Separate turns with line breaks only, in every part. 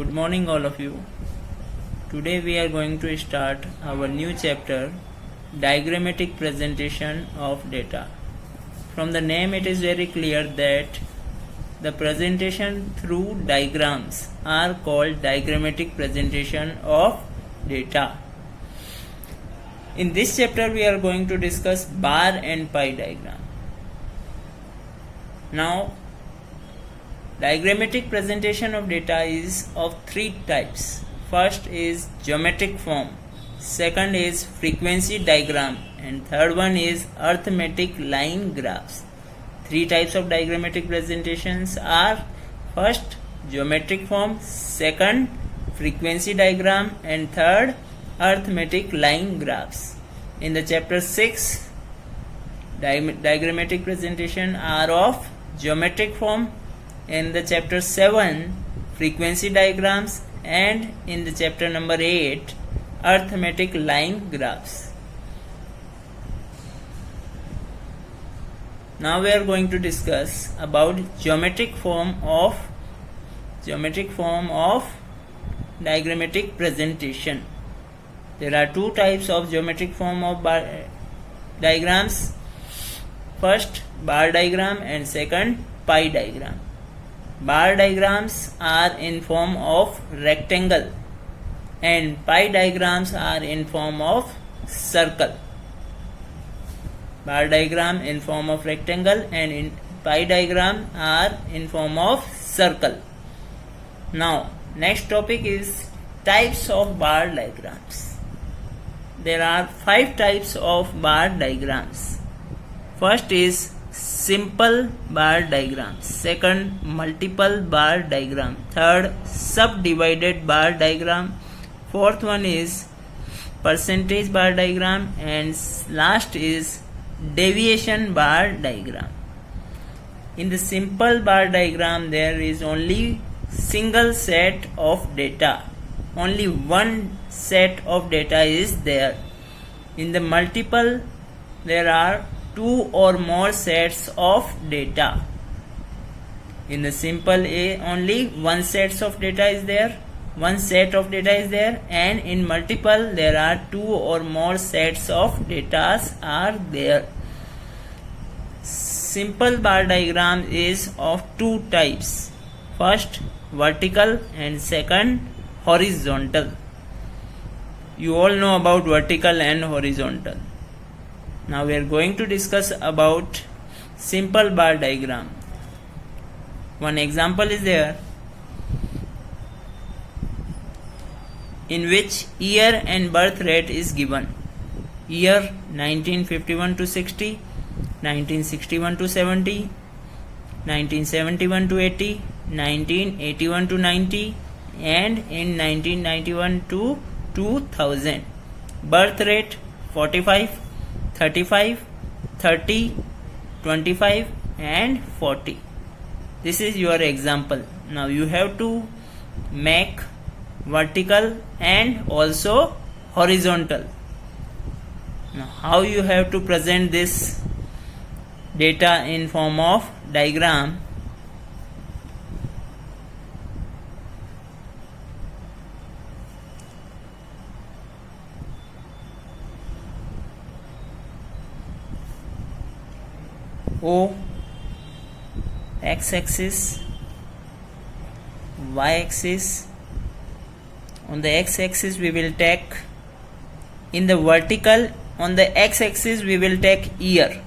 Good morning, all of you. Today we are going to start our new chapter, diagrammatic presentation of data. From the name, it is very clear that the presentation through diagrams are called diagrammatic presentation of data. In this chapter, we are going to discuss bar and pie diagram. Now, diagrammatic presentation of data is of three types. First is geometric form, second is frequency diagram, and third one is arithmetic line graphs. Three types of diagrammatic presentations are: first geometric form, second frequency diagram, and third arithmetic line graphs. In the chapter 6, diagrammatic presentation are of geometric form. In the chapter 7, frequency diagrams, and in the chapter number 8, arithmetic line graphs. Now we are going to discuss about geometric form of diagrammatic presentation. There are two types of geometric form of diagrams. First, bar diagram, and second, pie diagram. Bar diagrams are in form of rectangle and pie diagrams are in form of circle. Bar diagram in form of rectangle and in pie diagram are in form of circle. Now, next topic is types of bar diagrams. There are 5 types of bar diagrams. First is simple bar diagram, second multiple bar diagram, third subdivided bar diagram, fourth one is percentage bar diagram, and last is deviation bar diagram. In the simple bar diagram, there is only single set of data, only one set of data is there. In the multiple, there are 2 or more sets of data. In the simple A, only one set of data is there, and in multiple there are 2 or more sets of data are there. Simple bar diagram is of 2 types. First, vertical, and second, horizontal. You all know about vertical and horizontal. Now we are going to discuss about simple bar diagram. One example is there in which year and birth rate is given. Year 1951 to 60, 1961 to 70, 1971 to 80, 1981 to 90, and in 1991 to 2000. Birth rate 45, 35, 30, 25 and 40. This is your example. Now you have to make vertical and also horizontal. Now how you have to present this data in form of diagram? O, x-axis, y-axis. On the x-axis we will take, in the vertical, on the x-axis we will take year,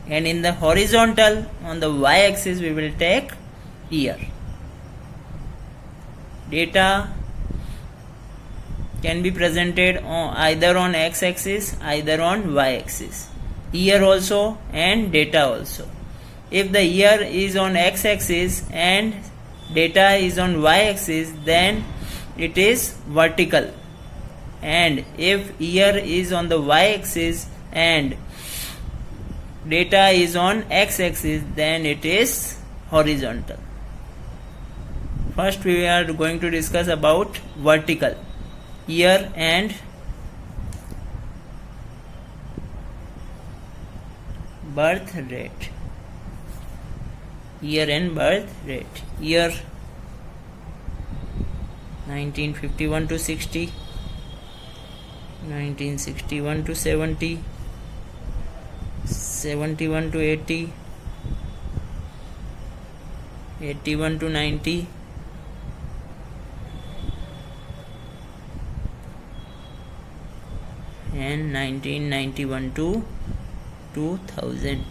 and in the horizontal, on the y-axis we will take year. Data can be presented either on x-axis, either on y-axis. Year also and data also. If the year is on x-axis and data is on y-axis, then it is vertical, and if year is on the y-axis and data is on x-axis, then it is horizontal. First we are going to discuss about vertical, year and birth rate. Year and birth rate. Year 1951 to 60, 1961 to 70, 71 to 80, 81 to 90, and 1991 to 2000.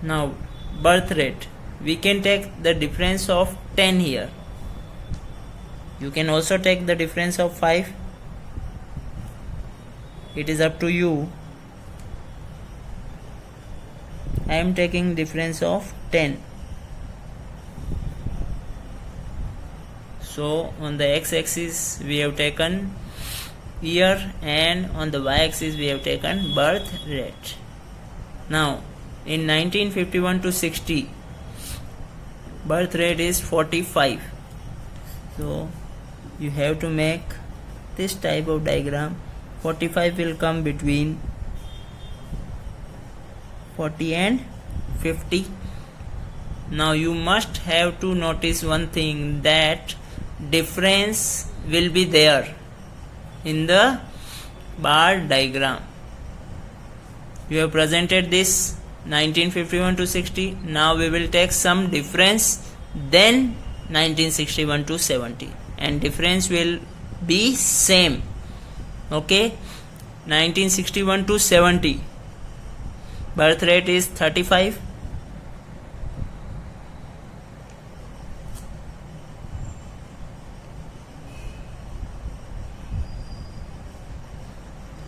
Now birth rate, we can take the difference of 10 here. You can also take the difference of 5. It is up to you. I am taking difference of 10. So on the x-axis we have taken year, and on the y-axis we have taken birth rate. Now in 1951 to 60, birth rate is 45. So you have to make this type of diagram. 45 will come between 40 and 50. Now you must have to notice one thing, that difference will be there in the bar diagram. You have presented this 1951 to 60. Now we will take some difference, then 1961 to 70, and difference will be same. Okay, 1961 to 70, birth rate is 35.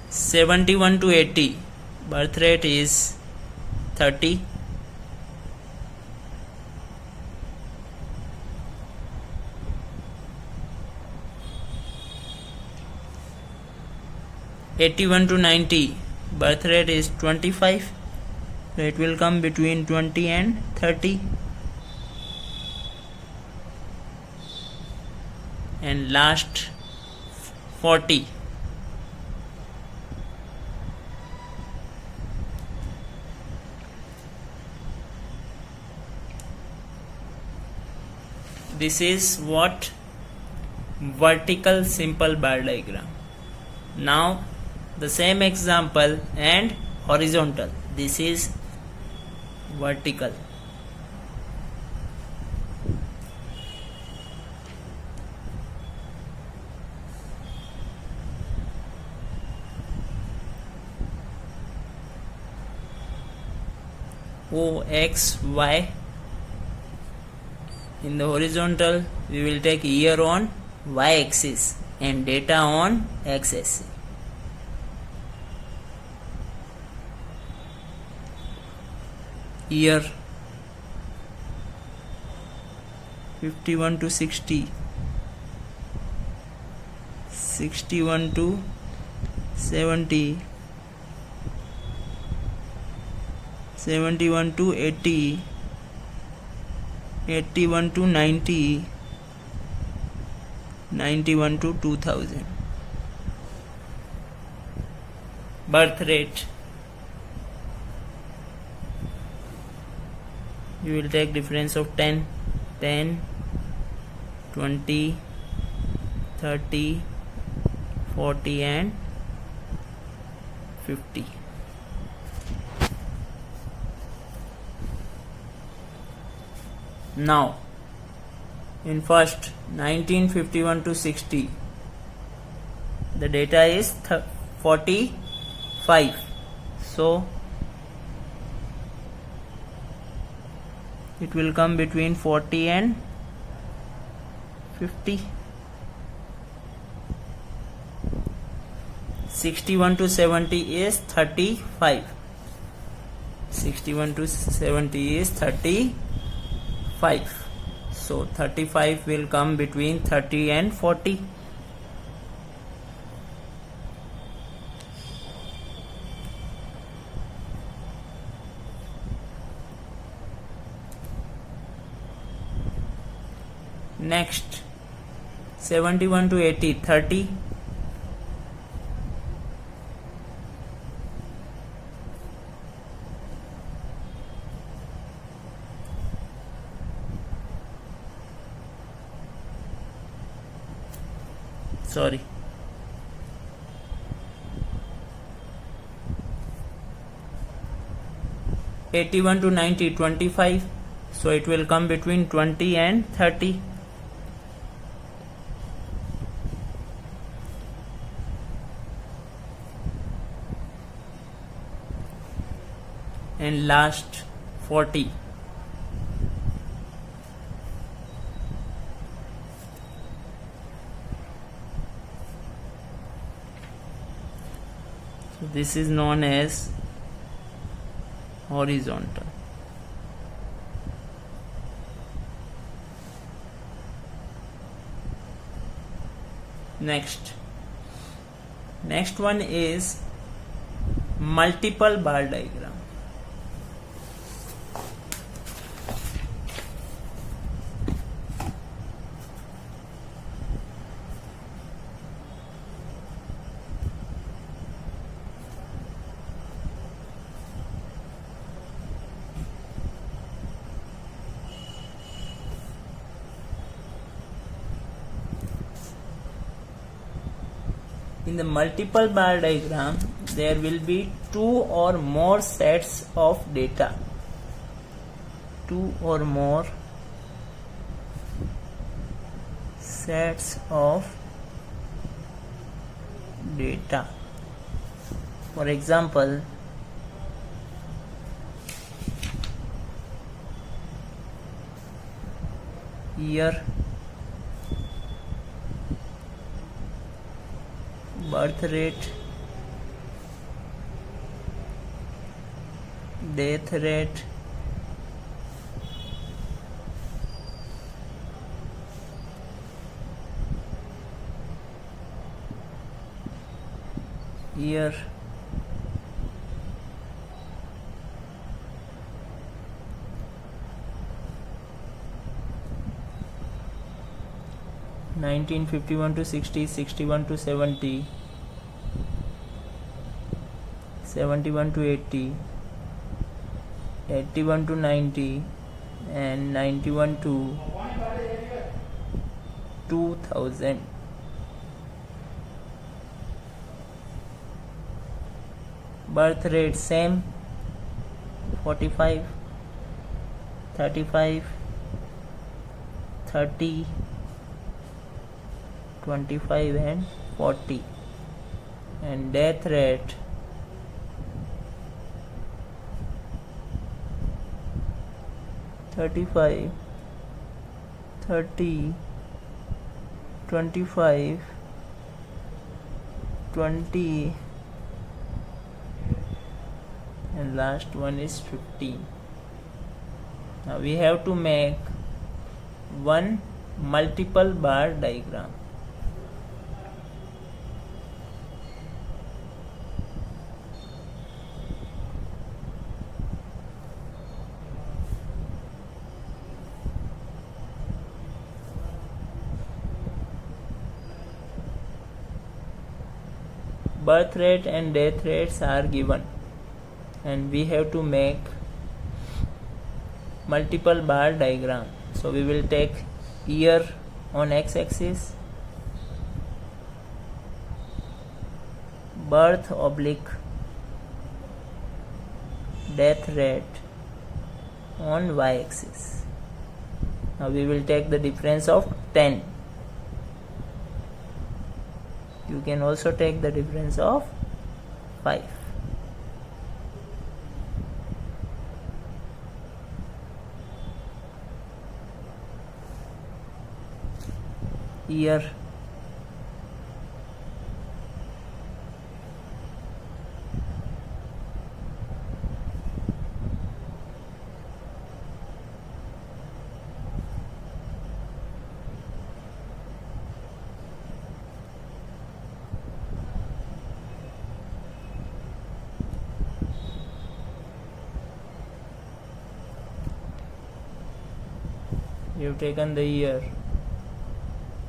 '71 to 80, birth rate is 30. '81 to 90, birth rate is 25. So it will come between 20 and 30. And last 40. This is what vertical simple bar diagram. Now the same example and horizontal. This is vertical. O, X, Y. In the horizontal, we will take year on Y axis and data on X axis. Year 51 to 60, 61 to 70, 71 to 80, 81 to 90, 91 to 2000. Birth rate, you will take difference of 10, 10, 20, 30, 40 and 50. Now in first 1951 to 60, the data is 45. So it will come between 40 and 50. 61 to 70 is 35. 61 to 70 is 35. So 35 will come between 30 and 40. Next 71 to 80, 30. sorry, 81 to 90, 25, so it will come between 20 and 30. And last 40. So this is known as horizontal. Next one is multiple bar diagram. In the multiple bar diagram, there will be two or more sets of data. Two or more sets of data. For example, year, birth rate, death rate, year, (1951 to 60, 61 to 70, 71 to 80, 81 to 90, and 91 to 2000. Birth rate same, 45, 35, 30, 25 and 40. And death rate 35, 30, 25, 20, and last one is 15. Now we have to make one multiple bar diagram. Birth rate and death rates are given, and we have to make multiple bar diagram. So we will take year on x-axis, birth oblique death rate on y-axis. Now we will take the difference of 10. You can also take the difference of 5. Year, you have taken the year,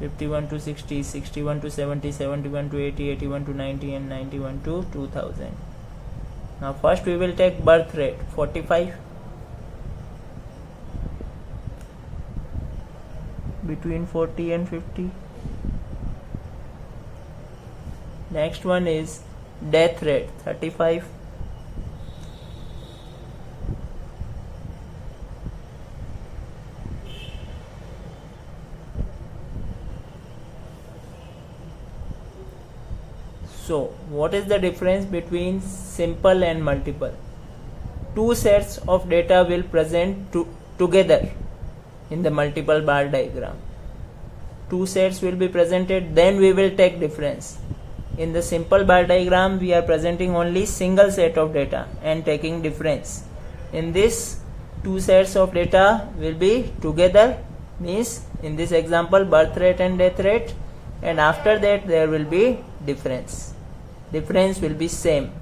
51 to 60, 61 to 70, 71 to 80, 81 to 90, and 91 to 2000. Now first we will take birth rate, 45, between 40 and 50, Next one is death rate 35. So what is the difference between simple and multiple? Two sets of data will present together in the multiple bar diagram. Two sets will be presented, then we will take difference. In the simple bar diagram, we are presenting only single set of data and taking difference. In this, two sets of data will be together, means in this example birth rate and death rate, and after that there will be difference. Difference will be same.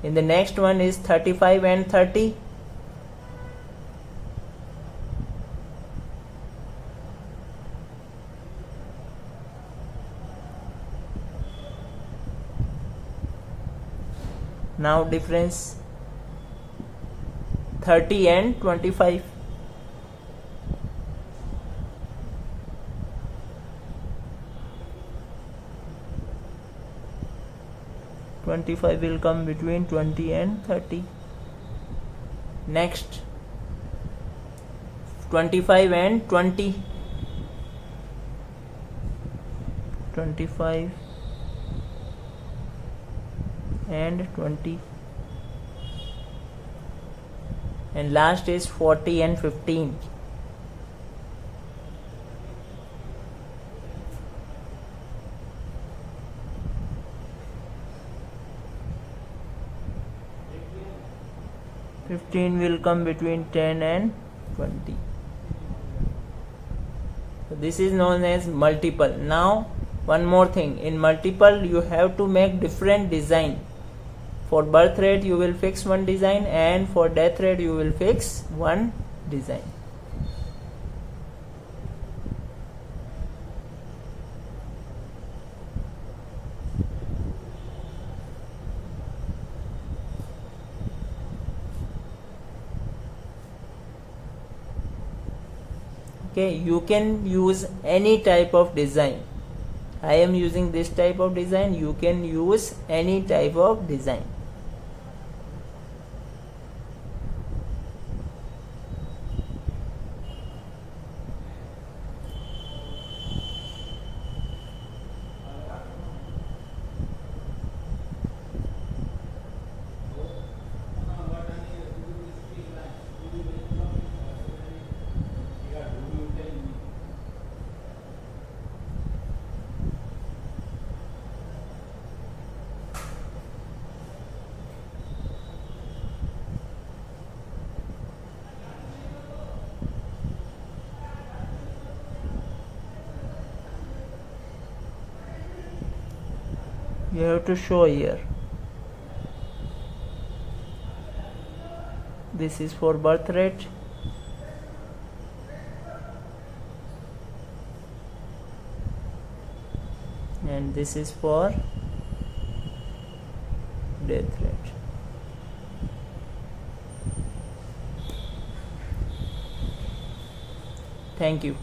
In the next one is 35 and 30. Now difference 30 and 25. Twenty-five will come between 20 and 30. Next 25 and 20. 25 and 20. And last is 40 and 15. Fifteen will come between 10 and 20. So this is known as multiple. Now one more thing, in multiple you have to make different design. For birth rate you will fix one design, and for death rate you will fix one design. Okay, you can use any type of design. I am using this type of design, you can use any type of design. You have to show here. This is for birth rate. And this is for death rate. Thank you.